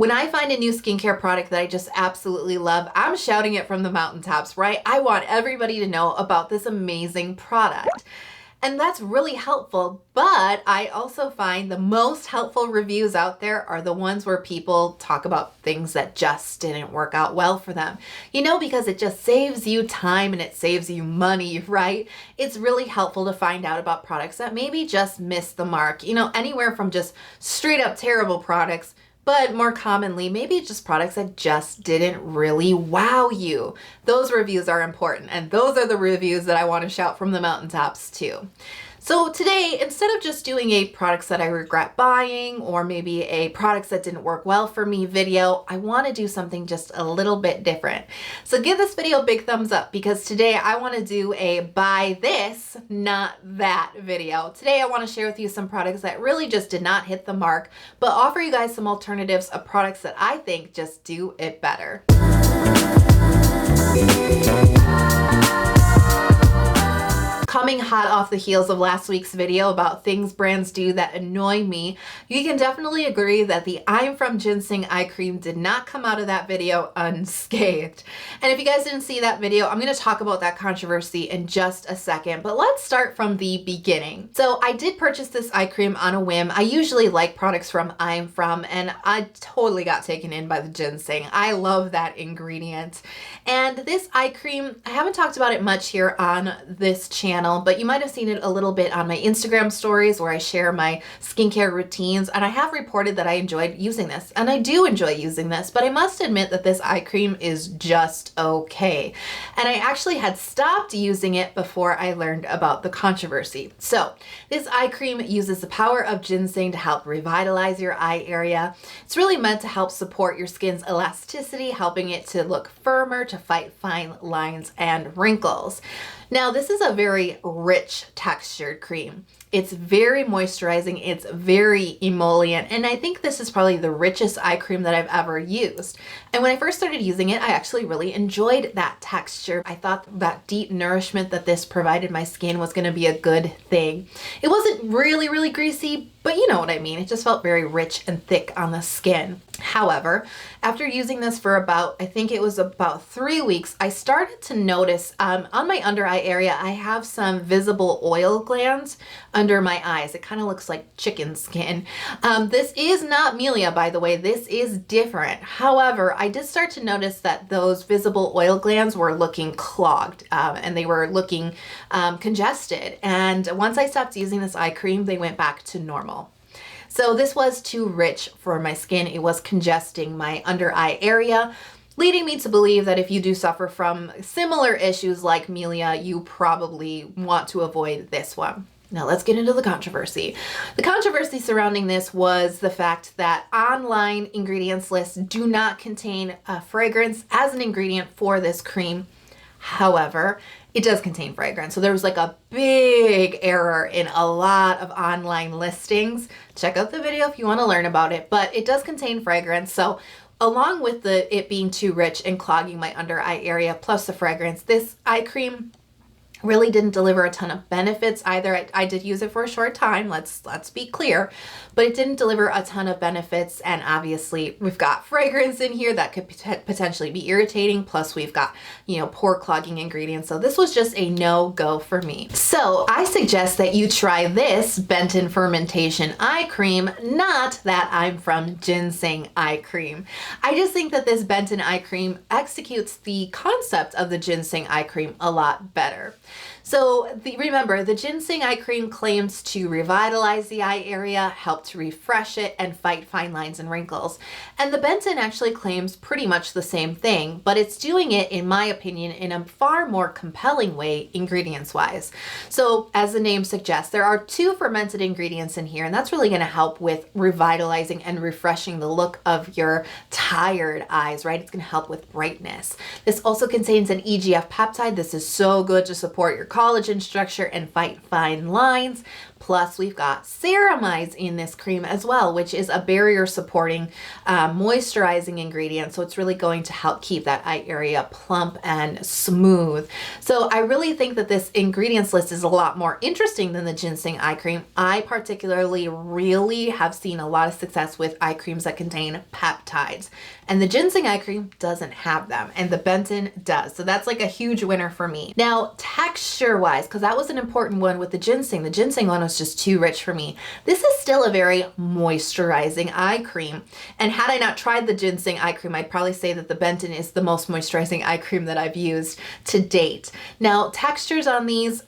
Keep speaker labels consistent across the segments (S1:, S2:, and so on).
S1: When I find a new skincare product that I just absolutely love, I'm shouting it from the mountaintops, right? I want everybody to know about this amazing product. And that's really helpful, but I also find the most helpful reviews out there are the ones where people talk about things that just didn't work out well for them. You know, because it just saves you time and it saves you money, right? It's really helpful to find out about products that maybe just missed the mark, you know, anywhere from just straight up terrible products, but more commonly, maybe just products that just didn't really wow you. Those reviews are important, and those are the reviews that I want to shout from the mountaintops too. So today, instead of just doing a products that I regret buying or maybe a products that didn't work well for me video, I want to do something just a little bit different. So give this video a big thumbs up because today I want to do a buy this, not that video. Today I want to share with you some products that really just did not hit the mark, but offer you guys some alternatives of products that I think just do it better. Coming hot off the heels of last week's video about things brands do that annoy me, you can definitely agree that the I'm from Ginseng eye cream did not come out of that video unscathed. And if you guys didn't see that video, I'm going to talk about that controversy in just a second, but let's start from the beginning. So I did purchase this eye cream on a whim. I usually like products from I'm from, and I totally got taken in by the ginseng. I love that ingredient. And this eye cream, I haven't talked about it much here on this channel, but you might have seen it a little bit on my Instagram stories where I share my skincare routines, and I have reported that I enjoyed using this, and I do enjoy using this, but I must admit that this eye cream is just okay. And I actually had stopped using it before I learned about the controversy. So this eye cream uses the power of ginseng to help revitalize your eye area. It's really meant to help support your skin's elasticity, helping it to look firmer, to fight fine lines and wrinkles. Now, this is a very rich textured cream. It's very moisturizing, it's very emollient, and I think this is probably the richest eye cream that I've ever used. And when I first started using it, I actually really enjoyed that texture. I thought that deep nourishment that this provided my skin was gonna be a good thing. It wasn't really greasy, but you know what I mean. It just felt very rich and thick on the skin. However, after using this for I think it was about 3 weeks, I started to notice on my under eye area, I have some visible oil glands under my eyes. It kind of looks like chicken skin. This is not Melia, by the way. This is different. However, I did start to notice that those visible oil glands were looking clogged and they were looking congested. And once I stopped using this eye cream, they went back to normal. So this was too rich for my skin. It was congesting my under eye area, leading me to believe that if you do suffer from similar issues like Melia, you probably want to avoid this one. Now let's get into the controversy. The controversy surrounding this was the fact that online ingredients lists do not contain a fragrance as an ingredient for this cream. However, it does contain fragrance. So there was like a big error in a lot of online listings. Check out the video if you want to learn about it, but it does contain fragrance. So along with it being too rich and clogging my under eye area, plus the fragrance, this eye cream really didn't deliver a ton of benefits either. I did use it for a short time, let's be clear, but it didn't deliver a ton of benefits. And obviously we've got fragrance in here that could potentially be irritating. Plus we've got, you know, pore clogging ingredients. So this was just a no-go for me. So I suggest that you try this Benton Fermentation eye cream, not that I'm from Ginseng eye cream. I just think that this Benton eye cream executes the concept of the Ginseng eye cream a lot better. So remember, the ginseng eye cream claims to revitalize the eye area, help to refresh it, and fight fine lines and wrinkles. And the Benton actually claims pretty much the same thing, but it's doing it, in my opinion, in a far more compelling way, ingredients-wise. So as the name suggests, there are 2 fermented ingredients in here, and that's really going to help with revitalizing and refreshing the look of your tired eyes, right? It's going to help with brightness. This also contains an EGF peptide. This is so good to support your collagen structure and fight fine lines. Plus we've got ceramides in this cream as well, which is a barrier supporting, moisturizing ingredient. So it's really going to help keep that eye area plump and smooth. So I really think that this ingredients list is a lot more interesting than the ginseng eye cream. I particularly really have seen a lot of success with eye creams that contain peptides, and the ginseng eye cream doesn't have them, and the Benton does. So that's like a huge winner for me. Now, texture wise, because that was an important one with the ginseng one was just too rich for me. This is still a very moisturizing eye cream. And had I not tried the ginseng eye cream, I'd probably say that the Benton is the most moisturizing eye cream that I've used to date. Now, textures on these,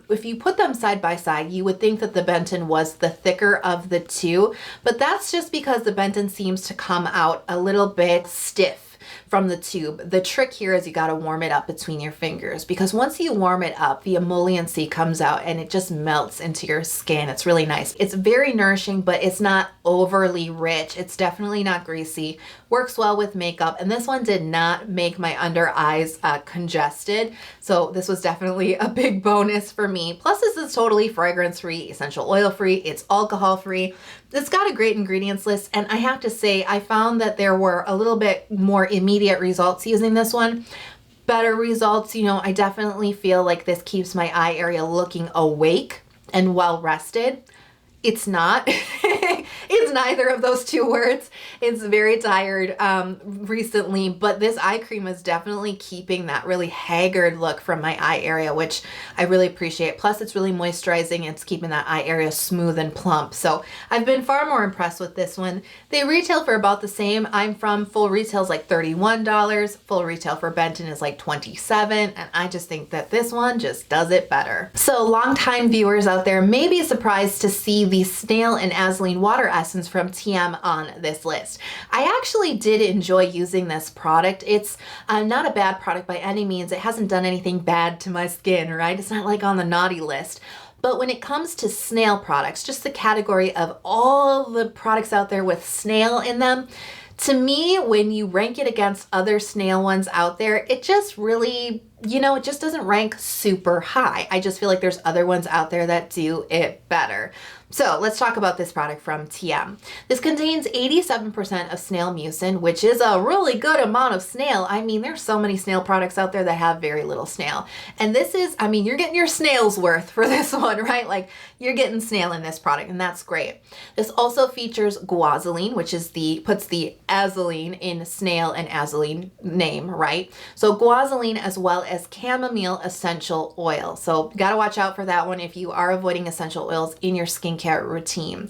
S1: if you put them side by side, you would think that the Benton was the thicker of the two, but that's just because the Benton seems to come out a little bit stiff from the tube. The trick here is you got to warm it up between your fingers, because once you warm it up, the emolliency comes out and it just melts into your skin. It's really nice. It's very nourishing, but it's not overly rich. It's definitely not greasy. Works well with makeup, and this one did not make my under eyes congested. So this was definitely a big bonus for me. Plus, this is totally fragrance free, essential oil free, it's alcohol free. It's got a great ingredients list, and I have to say, I found that there were a little bit more immediate results using this one. Better results, you know, I definitely feel like this keeps my eye area looking awake and well rested. It's not. It's neither of those two words. It's very tired recently, but this eye cream is definitely keeping that really haggard look from my eye area, which I really appreciate. Plus, it's really moisturizing. It's keeping that eye area smooth and plump. So I've been far more impressed with this one. They retail for about the same. I'm from full retail is like $31. Full retail for Benton is like $27. And I just think that this one just does it better. So longtime viewers out there may be surprised to see the Snail and Azulene water essence from Tiam on this list. I actually did enjoy using this product. It's not a bad product by any means. It hasn't done anything bad to my skin, right? It's not like on the naughty list. But when it comes to Snail products, just the category of all the products out there with Snail in them, to me, when you rank it against other Snail ones out there, it just really, you know, it just doesn't rank super high. I just feel like there's other ones out there that do it better. So let's talk about this product from Tiam. This contains 87% of snail mucin, which is a really good amount of snail. I mean, there's so many snail products out there that have very little snail. And this is, I mean, you're getting your snail's worth for this one, right? Like, you're getting snail in this product, and that's great. This also features guanidine, which is puts the Azulene in snail and Azulene name, right? So guanidine as well as chamomile essential oil. So gotta watch out for that one if you are avoiding essential oils in your skincare routine.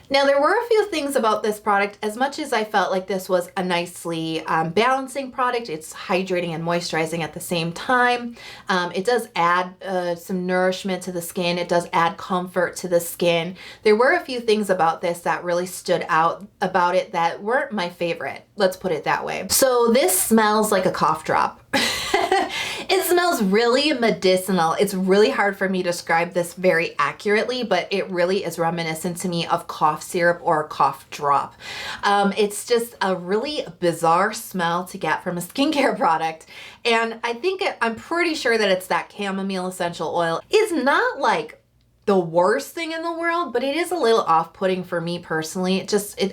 S1: Now, there were a few things about this product. As much as I felt like this was a nicely balancing product, it's hydrating and moisturizing at the same time. It does add some nourishment to the skin. It does add comfort to the skin. There were a few things about this that really stood out about it that weren't my favorite. Let's put it that way. So this smells like a cough drop. It smells really medicinal. It's really hard for me to describe this very accurately, but it really is reminiscent to me of cough syrup or a cough drop. It's just a really bizarre smell to get from a skincare product. And I'm pretty sure that it's that chamomile essential oil. It's not like the worst thing in the world, but it is a little off-putting for me personally.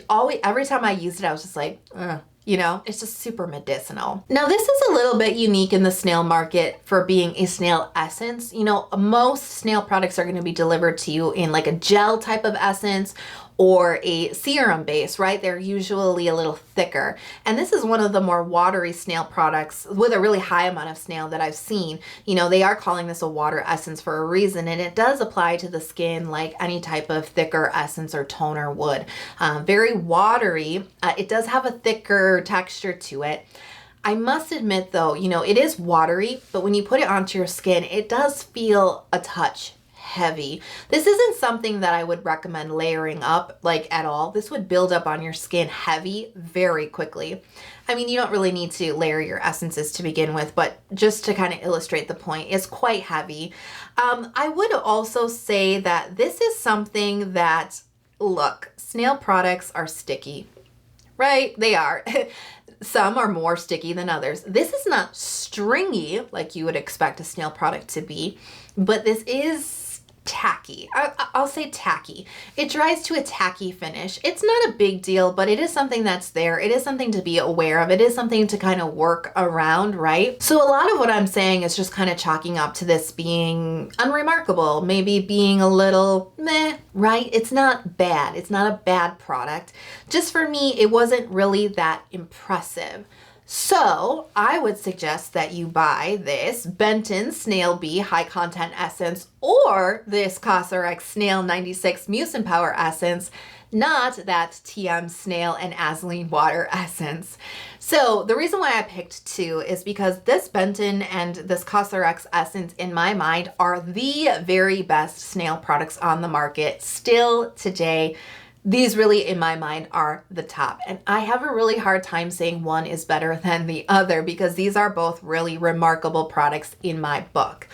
S1: Every time I used it, I was just like, ugh. You know, it's just super medicinal. Now, this is a little bit unique in the snail market for being a snail essence. You know, most snail products are going to be delivered to you in like a gel type of essence or a serum base, right? They're usually a little thicker. And this is one of the more watery snail products with a really high amount of snail that I've seen. You know, they are calling this a water essence for a reason, and it does apply to the skin like any type of thicker essence or toner would. Very watery. It does have a thicker texture to it. I must admit though, you know, it is watery, but when you put it onto your skin, it does feel a touch heavy. This isn't something that I would recommend layering up like at all. This would build up on your skin heavy very quickly. I mean, you don't really need to layer your essences to begin with, but just to kind of illustrate the point, it's quite heavy. I would also say that this is something that, look, snail products are sticky, right? They are. Some are more sticky than others. This is not stringy like you would expect a snail product to be, but this is tacky. I'll say tacky. It dries to a tacky finish. It's not a big deal, but it is something that's there. It is something to be aware of. It is something to kind of work around, right? So a lot of what I'm saying is just kind of chalking up to this being unremarkable, maybe being a little meh, right? It's not bad. It's not a bad product. Just for me, it wasn't really that impressive. So I would suggest that you buy this Benton Snail Bee High Content Essence or this Cosrx Snail 96 Mucin Power Essence, not that Tiam Snail and Azulene Water Essence. So the reason why I picked two is because this Benton and this Cosrx Essence in my mind are the very best snail products on the market still today. These really, in my mind, are the top. And I have a really hard time saying one is better than the other because these are both really remarkable products in my book.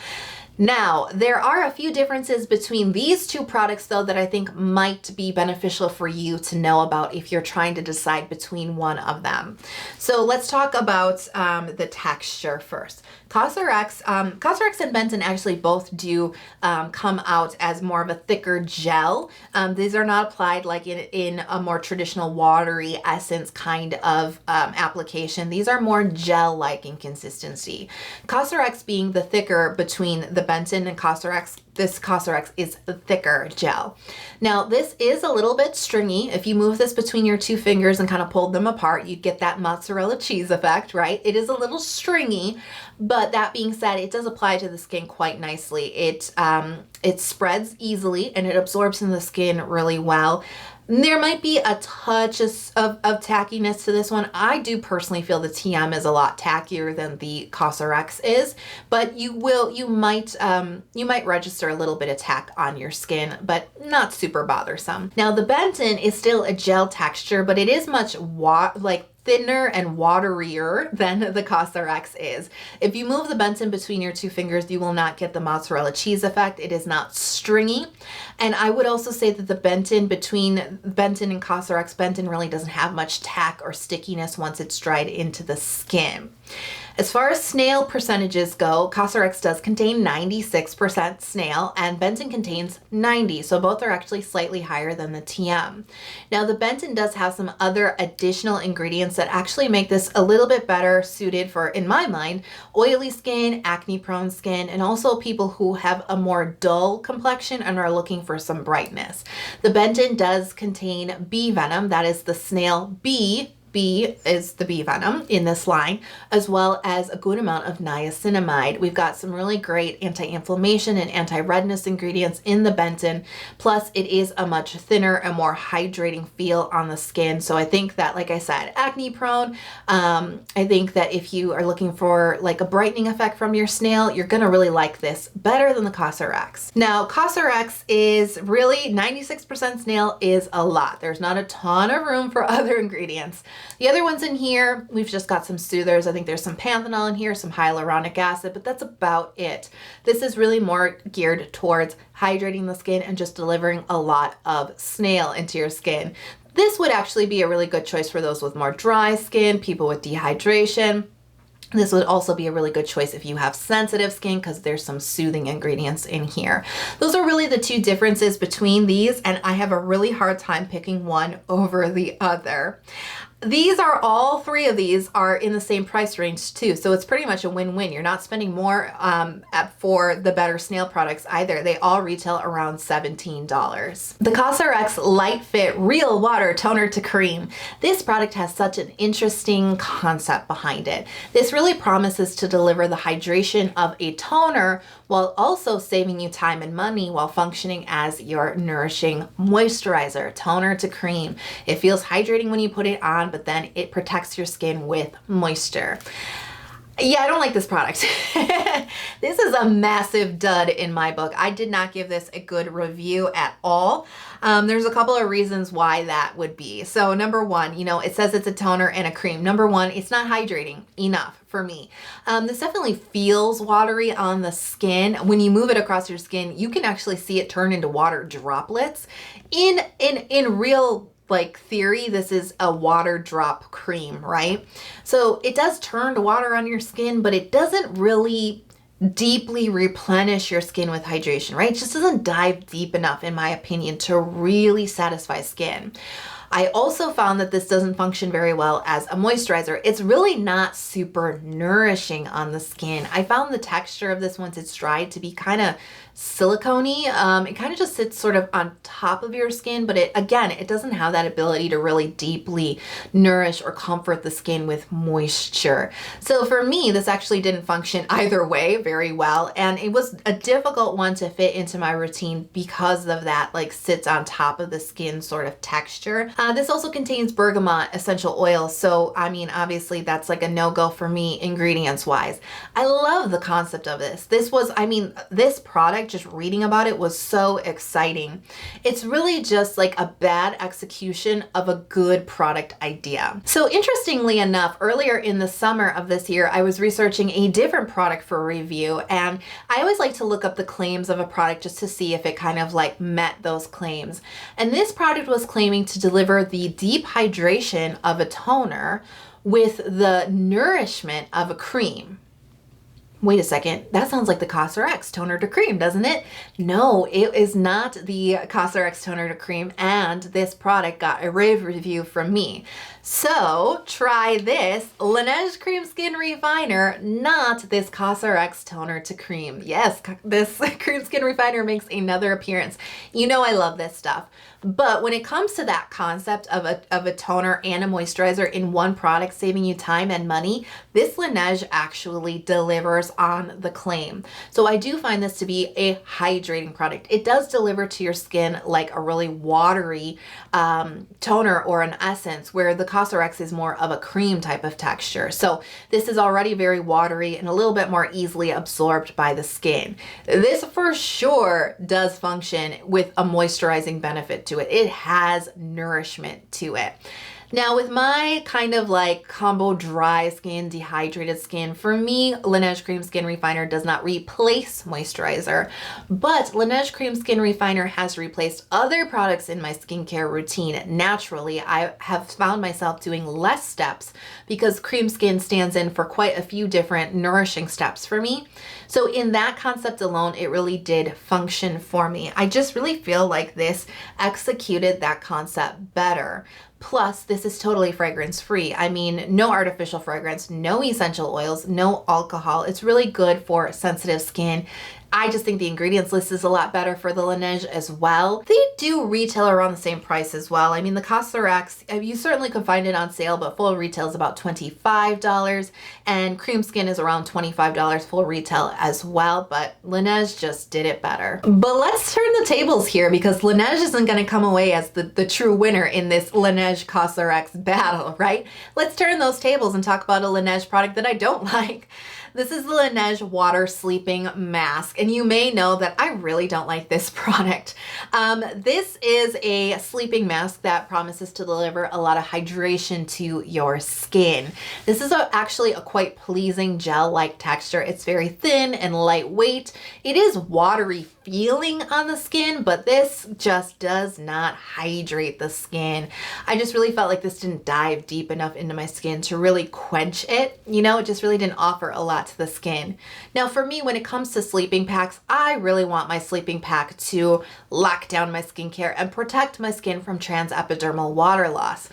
S1: Now, there are a few differences between these two products, though, that I think might be beneficial for you to know about if you're trying to decide between one of them. So let's talk about the texture first. Cosrx and Benton actually both do come out as more of a thicker gel. These are not applied like in a more traditional watery essence kind of application. These are more gel-like in consistency. Cosrx being the thicker between the Benton and Cosrx, this Cosrx is a thicker gel. Now, this is a little bit stringy. If you move this between your two fingers and kind of pull them apart, you get that mozzarella cheese effect, right? It is a little stringy, but that being said, it does apply to the skin quite nicely. It spreads easily and it absorbs in the skin really well. There might be a touch of tackiness to this one. I do personally feel the Tiam is a lot tackier than the Cosrx is, but you might register a little bit of tack on your skin, but not super bothersome. Now the Benton is still a gel texture, but it is much thinner and waterier than the Cosrx is. If you move the Benton between your two fingers, you will not get the mozzarella cheese effect. It is not stringy. And I would also say that the Benton between Benton and Cosrx, Benton really doesn't have much tack or stickiness once it's dried into the skin. As far as snail percentages go, Cosrx does contain 96% snail and Benton contains 90, so both are actually slightly higher than the Tiam. Now the Benton does have some other additional ingredients that actually make this a little bit better suited for, in my mind, oily skin, acne-prone skin, and also people who have a more dull complexion and are looking for some brightness. The Benton does contain bee venom, that is the snail bee. B is the bee venom in this line, as well as a good amount of niacinamide. We've got some really great anti-inflammation and anti-redness ingredients in the Benton. Plus, it is a much thinner and more hydrating feel on the skin. So I think that, like I said, acne prone, I think that if you are looking for like a brightening effect from your snail, you're gonna really like this better than the Cosrx. Now, Cosrx is really 96% snail is a lot. There's not a ton of room for other ingredients. The other ones in here, we've just got some soothers. I think there's some panthenol in here, some hyaluronic acid, but that's about it. This is really more geared towards hydrating the skin and just delivering a lot of snail into your skin. This would actually be a really good choice for those with more dry skin, people with dehydration. This would also be a really good choice if you have sensitive skin because there's some soothing ingredients in here. Those are really the two differences between these, and I have a really hard time picking one over the other. These are, all three of these are in the same price range too, so it's pretty much a win-win. You're not spending more for the better snail products either. They all retail around $17. The Cosrx Light Fit Real Water Toner to Cream. This product has such an interesting concept behind it. This really promises to deliver the hydration of a toner while also saving you time and money while functioning as your nourishing moisturizer. Toner to cream. It feels hydrating when you put it on, but then it protects your skin with moisture. Yeah, I don't like this product. This is a massive dud in my book. I did not give this a good review at all. There's a couple of reasons why that would be. So number one, it says it's a toner and a cream. Number one, it's not hydrating enough for me. This definitely feels watery on the skin. When you move it across your skin, you can actually see it turn into water droplets. In real theory, this is a water drop cream, right? So it does turn to water on your skin, but it doesn't really deeply replenish your skin with hydration, right? It just doesn't dive deep enough, in my opinion, to really satisfy skin. I also found that this doesn't function very well as a moisturizer. It's really not super nourishing on the skin. I found the texture of this once it's dried to be kind of silicone-y. It kind of just sits sort of on top of your skin, but it doesn't have that ability to really deeply nourish or comfort the skin with moisture. So for me, this actually didn't function either way very well, and it was a difficult one to fit into my routine because of that like sits on top of the skin sort of texture. This also contains bergamot essential oil, so I mean obviously that's like a no-go for me ingredients wise. I love the concept of this. This product, just reading about it was so exciting. It's really just like a bad execution of a good product idea. So interestingly enough, earlier in the summer of this year, I was researching a different product for review, and I always like to look up the claims of a product just to see if it kind of like met those claims. And this product was claiming to deliver the deep hydration of a toner with the nourishment of a cream. Wait a second, that sounds like the Cosrx toner to cream, doesn't it? No, it is not the Cosrx toner to cream, and this product got a rave review from me. So try this Laneige Cream Skin Refiner, not this Cosrx toner to cream. Yes, this Cream Skin Refiner makes another appearance. You know I love this stuff. But when it comes to that concept of a toner and a moisturizer in one product, saving you time and money, this Laneige actually delivers on the claim. So I do find this to be a hydrating product. It does deliver to your skin like a really watery toner or an essence, where the Cosrx is more of a cream type of texture. So this is already very watery and a little bit more easily absorbed by the skin. This for sure does function with a moisturizing benefit to it. It has nourishment to it. Now with my kind of like combo dry skin, dehydrated skin, for me, Laneige Cream Skin Refiner does not replace moisturizer, but Laneige Cream Skin Refiner has replaced other products in my skincare routine. Naturally, I have found myself doing less steps because cream skin stands in for quite a few different nourishing steps for me. So in that concept alone, it really did function for me. I just really feel like this executed that concept better. Plus, this is totally fragrance free. I mean, no artificial fragrance, no essential oils, no alcohol. It's really good for sensitive skin. I just think the ingredients list is a lot better for the Laneige as well. They do retail around the same price as well. I mean, the Cosrx, you certainly can find it on sale, but full retail is about $25, and Cream Skin is around $25 full retail as well, but Laneige just did it better. But let's turn the tables here, because Laneige isn't going to come away as the true winner in this Laneige Cosrx battle, right? Let's turn those tables and talk about a Laneige product that I don't like. This is the Laneige Water Sleeping Mask, and you may know that I really don't like this product. This is a sleeping mask that promises to deliver a lot of hydration to your skin. This is actually a quite pleasing gel-like texture. It's very thin and lightweight. It is watery feeling on the skin, but this just does not hydrate the skin. I just really felt like this didn't dive deep enough into my skin to really quench it. You know, it just really didn't offer a lot to the skin. Now for me, when it comes to sleeping packs, I really want my sleeping pack to lock down my skincare and protect my skin from transepidermal water loss.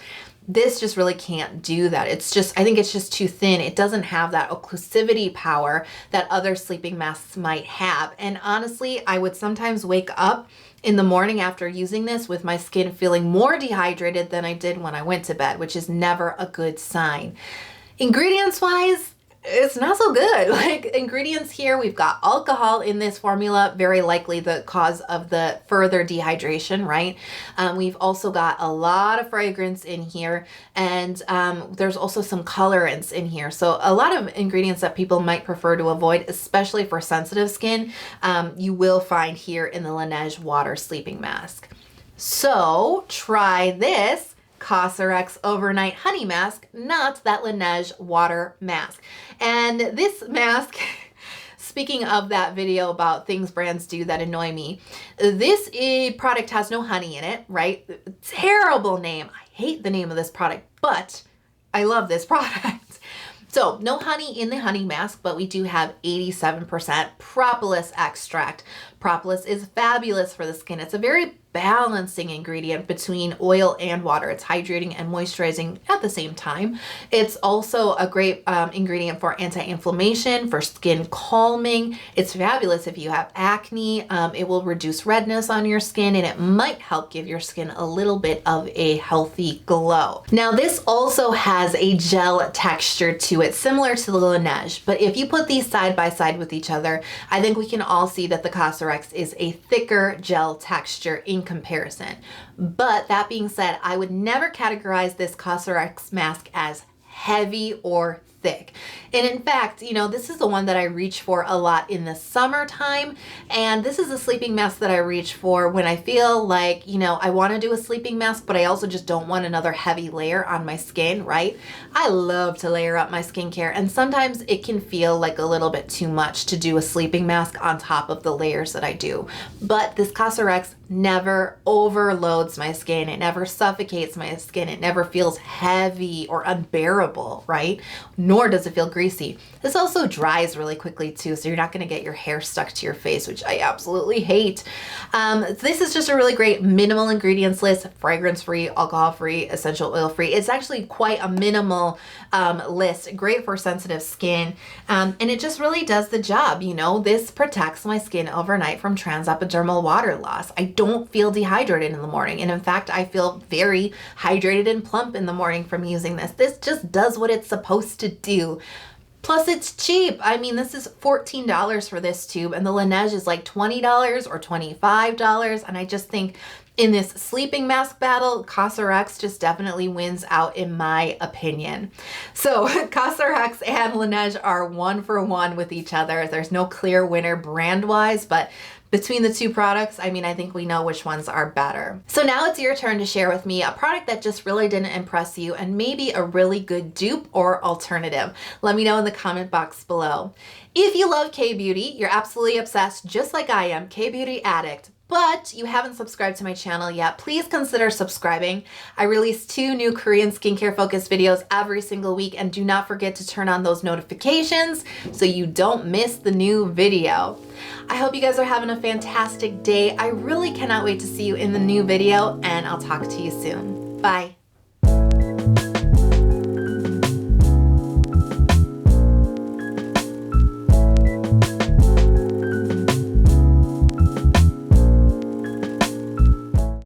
S1: This just really can't do that. I think it's just too thin. It doesn't have that occlusivity power that other sleeping masks might have. And honestly, I would sometimes wake up in the morning after using this with my skin feeling more dehydrated than I did when I went to bed, which is never a good sign. Ingredients wise, it's not so good. Like ingredients here, we've got alcohol in this formula, very likely the cause of the further dehydration, right? We've also got a lot of fragrance in here, and there's also some colorants in here. So a lot of ingredients that people might prefer to avoid, especially for sensitive skin, you will find here in the Laneige Water Sleeping Mask. So try this Cosrx Overnight Honey Mask, not that Laneige Water Mask. And this mask, speaking of that video about things brands do that annoy me, this product has no honey in it, right? Terrible name. I hate the name of this product, but I love this product. So no honey in the honey mask, but we do have 87% propolis extract. Propolis is fabulous for the skin. It's a very balancing ingredient between oil and water. It's hydrating and moisturizing at the same time. It's also a great ingredient for anti-inflammation, for skin calming. It's fabulous if you have acne. It will reduce redness on your skin, and it might help give your skin a little bit of a healthy glow. Now, this also has a gel texture to it, similar to the Laneige, but if you put these side by side with each other, I think we can all see that the Cosrx is a thicker gel texture in comparison. But that being said, I would never categorize this Cosrx mask as heavy or thick. And in fact, you know, this is the one that I reach for a lot in the summertime. And this is a sleeping mask that I reach for when I feel like, you know, I want to do a sleeping mask, but I also just don't want another heavy layer on my skin, right? I love to layer up my skincare, and sometimes it can feel like a little bit too much to do a sleeping mask on top of the layers that I do. But this Cosrx never overloads my skin. It never suffocates my skin. It never feels heavy or unbearable, right? Nor does it feel greasy. This also dries really quickly too, so you're not going to get your hair stuck to your face, which I absolutely hate. This is just a really great minimal ingredients list, fragrance-free, alcohol-free, essential oil-free. It's actually quite a minimal list, great for sensitive skin, and it just really does the job. You know, this protects my skin overnight from transepidermal water loss. I don't feel dehydrated in the morning, and in fact, I feel very hydrated and plump in the morning from using this. This just does what it's supposed to do. Plus, it's cheap. I mean, this is $14 for this tube, and the Laneige is like $20 or $25, and I just think in this sleeping mask battle, Cosrx just definitely wins out in my opinion. So Cosrx and Laneige are 1-for-1 with each other. There's no clear winner brand-wise, but between the two products, I mean, I think we know which ones are better. So now it's your turn to share with me a product that just really didn't impress you and maybe a really good dupe or alternative. Let me know in the comment box below. If you love K-Beauty, you're absolutely obsessed just like I am, K-Beauty addict, but you haven't subscribed to my channel yet, please consider subscribing. I release 2 new Korean skincare focused videos every single week, and do not forget to turn on those notifications so you don't miss the new video. I hope you guys are having a fantastic day. I really cannot wait to see you in the new video, and I'll talk to you soon. Bye.